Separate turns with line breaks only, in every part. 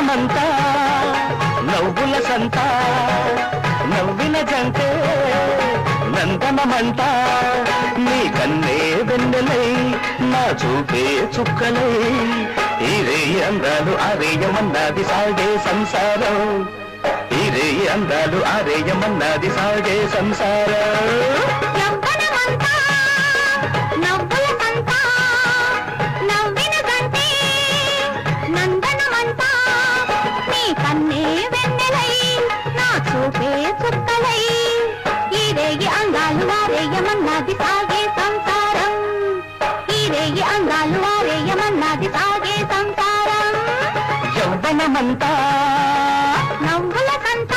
యవ్వనమంతా నవ్వుల సంత నవ్విన జంటే నందనమంట నీ కన్నే వెన్నెలై నా చూపే చుక్కలై ఈ రే అందాలు ఆరేయమన్నది సాగే సంసారం ఈ రే అందాలు ఆరేయమన్నది సాగే సంసారం
కన్నే వెన్నెలై నా చూపే చుక్కలై ఈ రేగి అందాలు వారేయమన్నది సాగే సంసారం ఈ రేగి అందాలు వారేయమన్నది సాగే సంసారం
యవ్వనమంతా
నవ్వుల సంత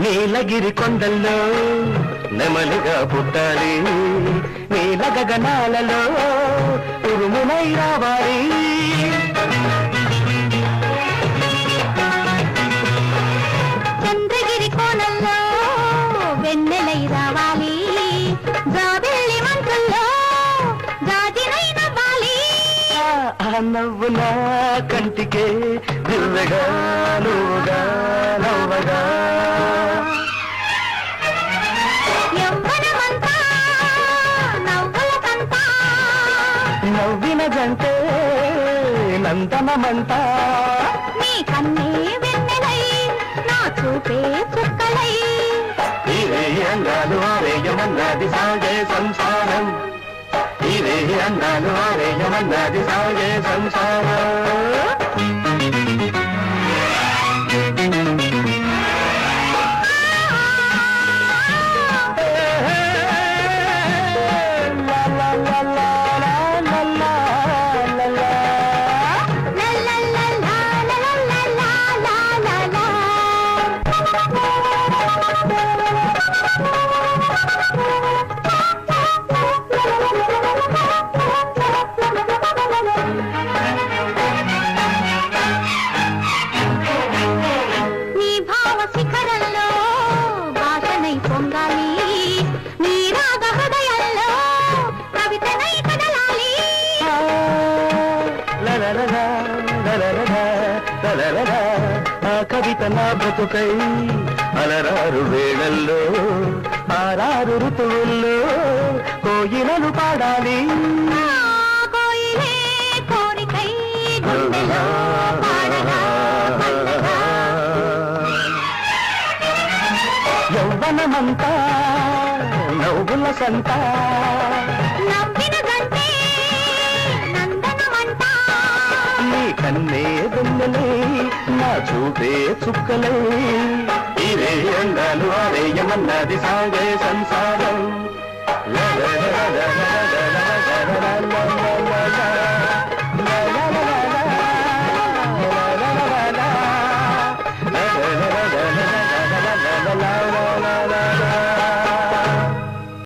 నీలగిరి కొండల్లో నెమలిగా పుట్టాలి నీల గగనాలలో ఉరుమునై రావాలి
చంద్రగిరి కోణంలో వెన్నెలై రావాలి జాబిల్లి మంచుల్లో జాజినై నవ్వాలి
ఆ నవ్వు నా కంటికే దివ్వగా నువ్వుగా నవ్వగా
యవ్వనమంతా నవ్వుల సంత
నవ్విన జంటే నందనమంట
నీ కన్నే వెన్నెలై నా చూపే చుక్కలై
ఈ రే అందాలు ఆరేయమన్నది సాగే సంసారం ఈ రే అందాలు ఆరేయమన్నది సాగే సంసారం ఆ కవిత నా బ్రతుకై అలరారు వేళల్లో ఆరారు ఋతువుల్లో కోయిలలు పాడాలి యవ్వనమంతా నవ్వుల సంత నీ కన్నే వెన్నెలై నా చూపే చుక్కలై ఈ రే అందాలు ఆరేయమన్నది సాగే సంసారం